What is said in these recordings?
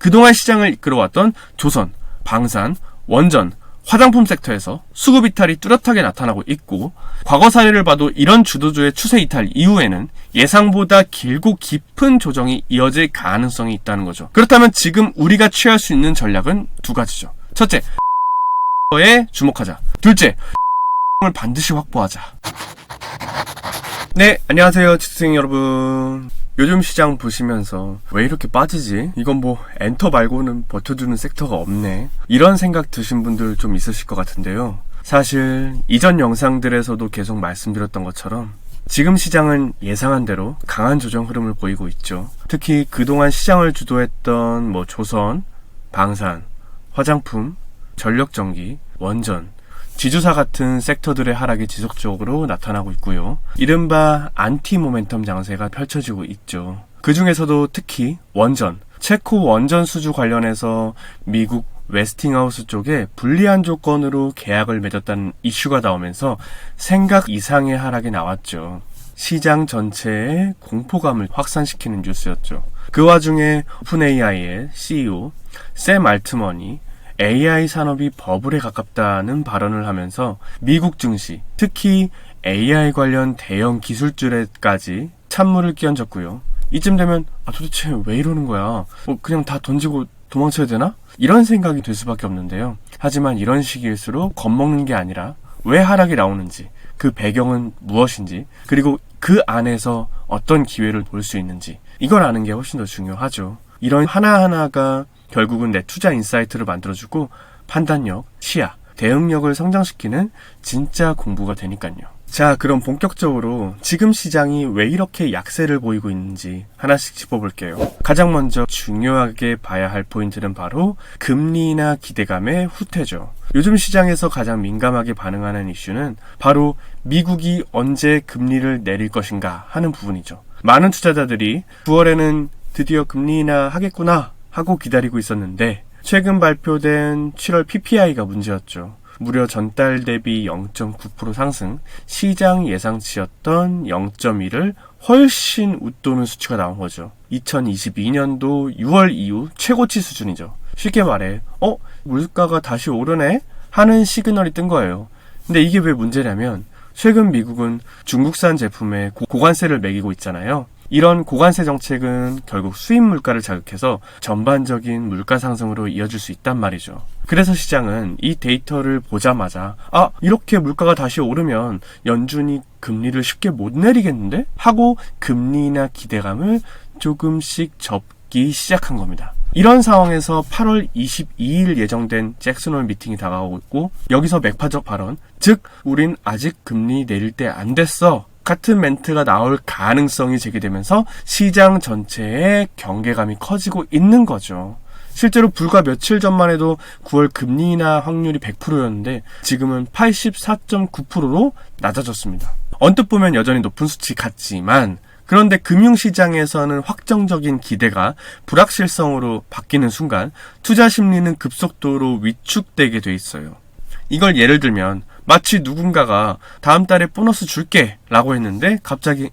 그동안 시장을 이끌어왔던 조선, 방산, 원전, 화장품 섹터에서 수급 이탈이 뚜렷하게 나타나고 있고, 과거 사례를 봐도 이런 주도주의 추세 이탈 이후에는 예상보다 길고 깊은 조정이 이어질 가능성이 있다는 거죠. 그렇다면 지금 우리가 취할 수 있는 전략은 두 가지죠. 첫째, 에 주목하자. 둘째, 을 반드시 확보하자. 네, 안녕하세요 지투생 여러분. 요즘 시장 보시면서 왜 이렇게 빠지지? 이건 뭐 엔터 말고는 버텨주는 섹터가 없네, 이런 생각 드신 분들 좀 있으실 것 같은데요. 사실 이전 영상들에서도 계속 말씀드렸던 것처럼 지금 시장은 예상한 대로 강한 조정 흐름을 보이고 있죠. 특히 그동안 시장을 주도했던 조선, 방산, 화장품, 전력전기, 원전, 지주사 같은 섹터들의 하락이 지속적으로 나타나고 있고요. 이른바 안티 모멘텀 장세가 펼쳐지고 있죠. 그 중에서도 특히 원전, 체코 원전 수주 관련해서 미국 웨스팅하우스 쪽에 불리한 조건으로 계약을 맺었다는 이슈가 나오면서 생각 이상의 하락이 나왔죠. 시장 전체의 공포감을 확산시키는 뉴스였죠. 그 와중에 오픈AI의 CEO 샘 알트먼이 AI 산업이 버블에 가깝다는 발언을 하면서 미국 증시, 특히 AI 관련 대형 기술주에까지 찬물을 끼얹었고요. 이쯤 되면 도대체 왜 이러는 거야? 그냥 다 던지고 도망쳐야 되나? 이런 생각이 들 수밖에 없는데요. 하지만 이런 시기일수록 겁먹는 게 아니라 왜 하락이 나오는지, 그 배경은 무엇인지, 그리고 그 안에서 어떤 기회를 볼 수 있는지, 이걸 아는 게 훨씬 더 중요하죠. 이런 하나하나가 결국은 내 투자 인사이트를 만들어주고 판단력, 시야, 대응력을 성장시키는 진짜 공부가 되니까요. 자, 그럼 본격적으로 지금 시장이 왜 이렇게 약세를 보이고 있는지 하나씩 짚어볼게요. 가장 먼저 중요하게 봐야 할 포인트는 바로 금리나 기대감의 후퇴죠. 요즘 시장에서 가장 민감하게 반응하는 이슈는 바로 미국이 언제 금리를 내릴 것인가 하는 부분이죠. 많은 투자자들이 9월에는 드디어 금리 인하 하겠구나 하고 기다리고 있었는데, 최근 발표된 7월 PPI가 문제였죠. 무려 전달 대비 0.9% 상승, 시장 예상치였던 0.1을 훨씬 웃도는 수치가 나온 거죠. 2022년도 6월 이후 최고치 수준이죠. 쉽게 말해 물가가 다시 오르네? 하는 시그널이 뜬 거예요. 근데 이게 왜 문제냐면, 최근 미국은 중국산 제품에 고관세를 매기고 있잖아요. 이런 고관세 정책은 결국 수입 물가를 자극해서 전반적인 물가 상승으로 이어질 수 있단 말이죠. 그래서 시장은 이 데이터를 보자마자 이렇게 물가가 다시 오르면 연준이 금리를 쉽게 못 내리겠는데? 하고 금리나 기대감을 조금씩 접기 시작한 겁니다. 이런 상황에서 8월 22일 예정된 잭슨홀 미팅이 다가오고 있고, 여기서 맥파적 발언, 즉 우린 아직 금리 내릴 때 안 됐어 같은 멘트가 나올 가능성이 제기되면서 시장 전체의 경계감이 커지고 있는 거죠. 실제로 불과 며칠 전만 해도 9월 금리 인하 확률이 100%였는데 지금은 84.9%로 낮아졌습니다. 언뜻 보면 여전히 높은 수치 같지만, 그런데 금융시장에서는 확정적인 기대가 불확실성으로 바뀌는 순간 투자 심리는 급속도로 위축되게 돼 있어요. 이걸 예를 들면 마치 누군가가 다음 달에 보너스 줄게 라고 했는데 갑자기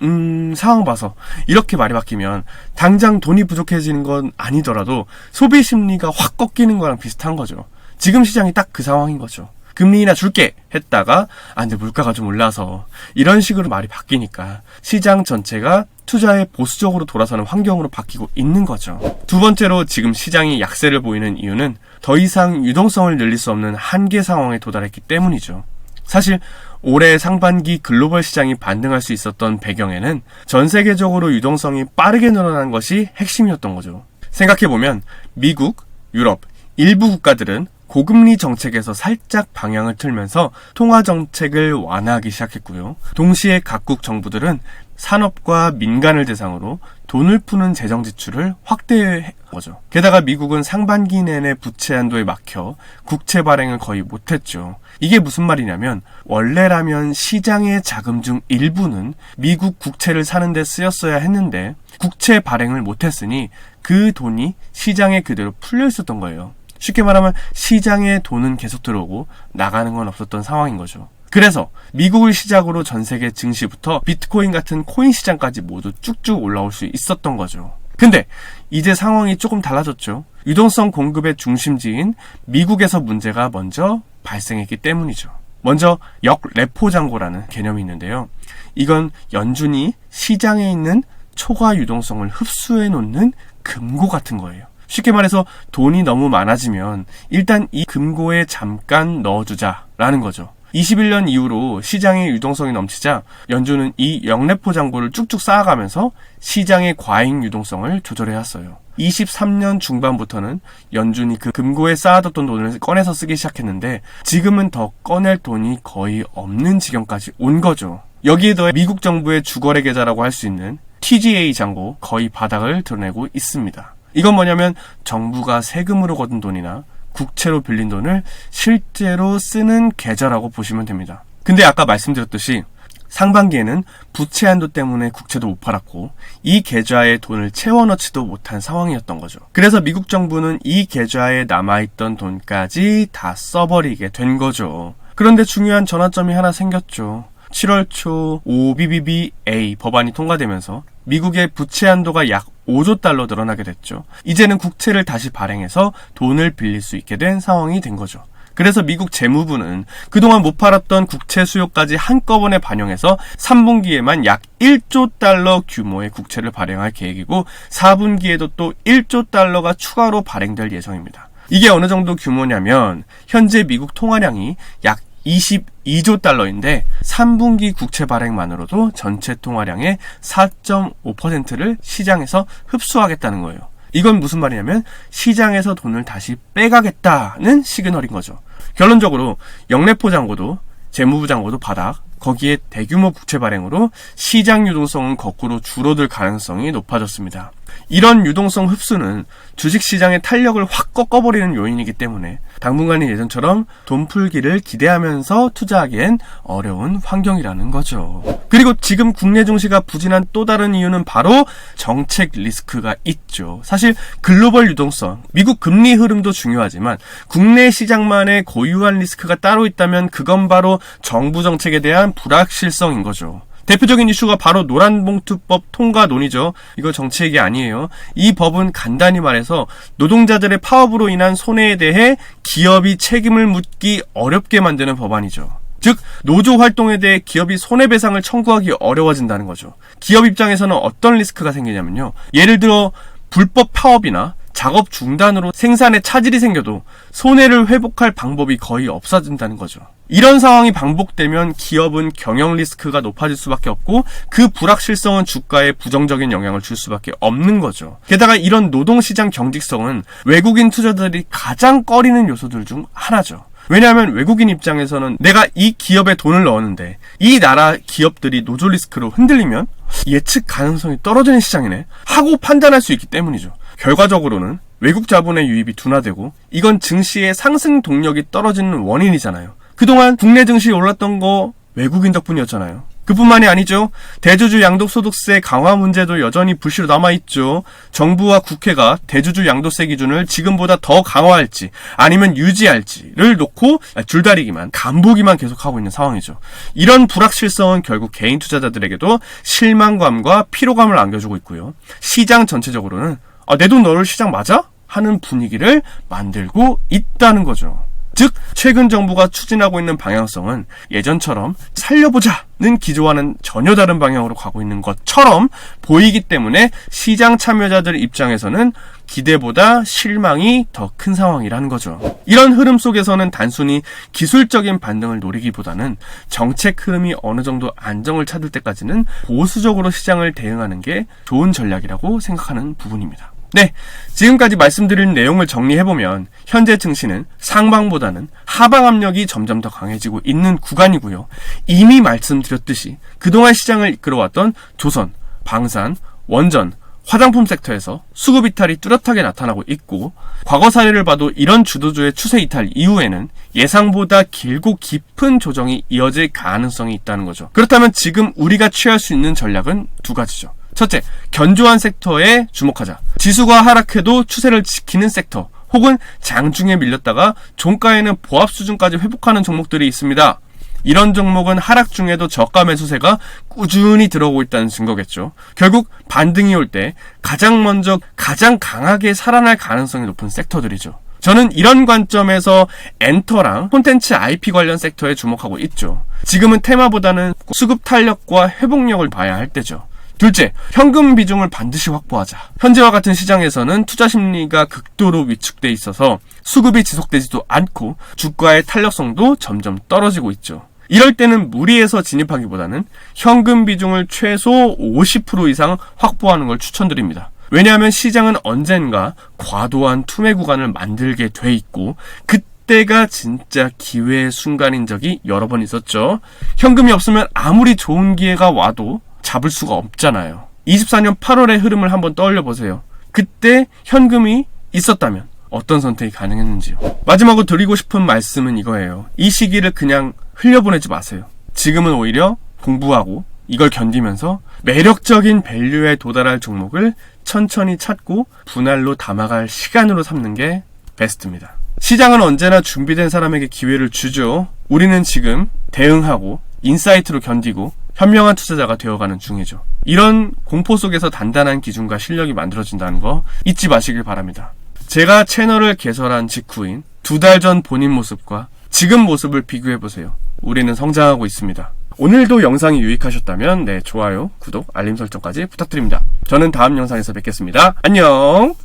상황 봐서 이렇게 말이 바뀌면 당장 돈이 부족해지는 건 아니더라도 소비 심리가 확 꺾이는 거랑 비슷한 거죠. 지금 시장이 딱 그 상황인 거죠. 금리 인하 줄게 했다가 근데 물가가 좀 올라서, 이런 식으로 말이 바뀌니까 시장 전체가 투자에 보수적으로 돌아서는 환경으로 바뀌고 있는 거죠. 두 번째로 지금 시장이 약세를 보이는 이유는 더 이상 유동성을 늘릴 수 없는 한계 상황에 도달했기 때문이죠. 사실 올해 상반기 글로벌 시장이 반등할 수 있었던 배경에는 전 세계적으로 유동성이 빠르게 늘어난 것이 핵심이었던 거죠. 생각해보면 미국, 유럽, 일부 국가들은 고금리 정책에서 살짝 방향을 틀면서 통화 정책을 완화하기 시작했고요. 동시에 각국 정부들은 산업과 민간을 대상으로 돈을 푸는 재정 지출을 확대한 거죠. 게다가 미국은 상반기 내내 부채 한도에 막혀 국채 발행을 거의 못했죠. 이게 무슨 말이냐면, 원래라면 시장의 자금 중 일부는 미국 국채를 사는 데 쓰였어야 했는데 국채 발행을 못했으니 그 돈이 시장에 그대로 풀려 있었던 거예요. 쉽게 말하면 시장에 돈은 계속 들어오고 나가는 건 없었던 상황인 거죠. 그래서 미국을 시작으로 전 세계 증시부터 비트코인 같은 코인 시장까지 모두 쭉쭉 올라올 수 있었던 거죠. 근데 이제 상황이 조금 달라졌죠. 유동성 공급의 중심지인 미국에서 문제가 먼저 발생했기 때문이죠. 먼저 역레포 잔고라는 개념이 있는데요. 이건 연준이 시장에 있는 초과 유동성을 흡수해 놓는 금고 같은 거예요. 쉽게 말해서 돈이 너무 많아지면 일단 이 금고에 잠깐 넣어주자라는 거죠. 21년 이후로 시장의 유동성이 넘치자 연준은 이 역레포 잔고를 쭉쭉 쌓아가면서 시장의 과잉 유동성을 조절해 왔어요. 23년 중반부터는 연준이 그 금고에 쌓아뒀던 돈을 꺼내서 쓰기 시작했는데 지금은 더 꺼낼 돈이 거의 없는 지경까지 온 거죠. 여기에 더해 미국 정부의 주거래 계좌라고 할 수 있는 TGA 잔고 거의 바닥을 드러내고 있습니다. 이건 뭐냐면 정부가 세금으로 거둔 돈이나 국채로 빌린 돈을 실제로 쓰는 계좌라고 보시면 됩니다. 근데 아까 말씀드렸듯이 상반기에는 부채 한도 때문에 국채도 못 팔았고 이 계좌에 돈을 채워넣지도 못한 상황이었던 거죠. 그래서 미국 정부는 이 계좌에 남아있던 돈까지 다 써버리게 된 거죠. 그런데 중요한 전환점이 하나 생겼죠. 7월 초 OBBBA 법안이 통과되면서 미국의 부채 한도가 약 5조 달러 늘어나게 됐죠. 이제는 국채를 다시 발행해서 돈을 빌릴 수 있게 된 상황이 된 거죠. 그래서 미국 재무부는 그동안 못 팔았던 국채 수요까지 한꺼번에 반영해서 3분기에만 약 1조 달러 규모의 국채를 발행할 계획이고 4분기에도 또 1조 달러가 추가로 발행될 예정입니다. 이게 어느 정도 규모냐면 현재 미국 통화량이 약 22조 달러인데 3분기 국채 발행만으로도 전체 통화량의 4.5%를 시장에서 흡수하겠다는 거예요. 이건 무슨 말이냐면 시장에서 돈을 다시 빼가겠다는 시그널인 거죠. 결론적으로 역레포 잔고도 재무부 잔고도 바닥, 거기에 대규모 국채 발행으로 시장 유동성은 거꾸로 줄어들 가능성이 높아졌습니다. 이런 유동성 흡수는 주식시장의 탄력을 확 꺾어버리는 요인이기 때문에 당분간은 예전처럼 돈 풀기를 기대하면서 투자하기엔 어려운 환경이라는 거죠. 그리고 지금 국내 증시가 부진한 또 다른 이유는 바로 정책 리스크가 있죠. 사실 글로벌 유동성, 미국 금리 흐름도 중요하지만 국내 시장만의 고유한 리스크가 따로 있다면 그건 바로 정부 정책에 대한 불확실성인 거죠. 대표적인 이슈가 바로 노란봉투법 통과 논의죠. 이거 정치 얘기 아니에요. 이 법은 간단히 말해서 노동자들의 파업으로 인한 손해에 대해 기업이 책임을 묻기 어렵게 만드는 법안이죠. 즉 노조 활동에 대해 기업이 손해배상을 청구하기 어려워진다는 거죠. 기업 입장에서는 어떤 리스크가 생기냐면요. 예를 들어 불법 파업이나 작업 중단으로 생산에 차질이 생겨도 손해를 회복할 방법이 거의 없어진다는 거죠. 이런 상황이 반복되면 기업은 경영 리스크가 높아질 수밖에 없고 그 불확실성은 주가에 부정적인 영향을 줄 수밖에 없는 거죠. 게다가 이런 노동시장 경직성은 외국인 투자자들이 가장 꺼리는 요소들 중 하나죠. 왜냐하면 외국인 입장에서는 내가 이 기업에 돈을 넣었는데 이 나라 기업들이 노조 리스크로 흔들리면 예측 가능성이 떨어지는 시장이네 하고 판단할 수 있기 때문이죠. 결과적으로는 외국 자본의 유입이 둔화되고 이건 증시의 상승 동력이 떨어지는 원인이잖아요. 그동안 국내 증시 올랐던 거 외국인 덕분이었잖아요. 그뿐만이 아니죠. 대주주 양도소득세 강화 문제도 여전히 불씨로 남아있죠. 정부와 국회가 대주주 양도세 기준을 지금보다 더 강화할지 아니면 유지할지를 놓고 줄다리기만 간보기만 계속하고 있는 상황이죠. 이런 불확실성은 결국 개인 투자자들에게도 실망감과 피로감을 안겨주고 있고요. 시장 전체적으로는 내 돈 넣을 시장 맞아? 하는 분위기를 만들고 있다는 거죠. 즉 최근 정부가 추진하고 있는 방향성은 예전처럼 살려보자는 기조와는 전혀 다른 방향으로 가고 있는 것처럼 보이기 때문에 시장 참여자들 입장에서는 기대보다 실망이 더 큰 상황이라는 거죠. 이런 흐름 속에서는 단순히 기술적인 반등을 노리기보다는 정책 흐름이 어느 정도 안정을 찾을 때까지는 보수적으로 시장을 대응하는 게 좋은 전략이라고 생각하는 부분입니다. 네, 지금까지 말씀드린 내용을 정리해보면 현재 증시는 상방보다는 하방 압력이 점점 더 강해지고 있는 구간이고요. 이미 말씀드렸듯이 그동안 시장을 이끌어왔던 조선, 방산, 원전, 화장품 섹터에서 수급 이탈이 뚜렷하게 나타나고 있고 과거 사례를 봐도 이런 주도주의 추세 이탈 이후에는 예상보다 길고 깊은 조정이 이어질 가능성이 있다는 거죠. 그렇다면 지금 우리가 취할 수 있는 전략은 두 가지죠. 첫째, 견조한 섹터에 주목하자. 지수가 하락해도 추세를 지키는 섹터, 혹은 장중에 밀렸다가 종가에는 보합 수준까지 회복하는 종목들이 있습니다. 이런 종목은 하락 중에도 저가 매수세가 꾸준히 들어오고 있다는 증거겠죠. 결국 반등이 올 때 가장 먼저 가장 강하게 살아날 가능성이 높은 섹터들이죠. 저는 이런 관점에서 엔터랑 콘텐츠 IP 관련 섹터에 주목하고 있죠. 지금은 테마보다는 수급 탄력과 회복력을 봐야 할 때죠. 둘째, 현금 비중을 반드시 확보하자. 현재와 같은 시장에서는 투자 심리가 극도로 위축돼 있어서 수급이 지속되지도 않고 주가의 탄력성도 점점 떨어지고 있죠. 이럴 때는 무리해서 진입하기보다는 현금 비중을 최소 50% 이상 확보하는 걸 추천드립니다. 왜냐하면 시장은 언젠가 과도한 투매 구간을 만들게 돼 있고 그때가 진짜 기회의 순간인 적이 여러 번 있었죠. 현금이 없으면 아무리 좋은 기회가 와도 잡을 수가 없잖아요. 24년 8월의 흐름을 한번 떠올려 보세요. 그때 현금이 있었다면 어떤 선택이 가능했는지요. 마지막으로 드리고 싶은 말씀은 이거예요. 이 시기를 그냥 흘려보내지 마세요. 지금은 오히려 공부하고 이걸 견디면서 매력적인 밸류에 도달할 종목을 천천히 찾고 분할로 담아갈 시간으로 삼는 게 베스트입니다. 시장은 언제나 준비된 사람에게 기회를 주죠. 우리는 지금 대응하고 인사이트로 견디고 현명한 투자자가 되어가는 중이죠. 이런 공포 속에서 단단한 기준과 실력이 만들어진다는 거 잊지 마시길 바랍니다. 제가 채널을 개설한 직후인 2달 전 본인 모습과 지금 모습을 비교해보세요. 우리는 성장하고 있습니다. 오늘도 영상이 유익하셨다면 좋아요, 구독, 알림 설정까지 부탁드립니다. 저는 다음 영상에서 뵙겠습니다. 안녕!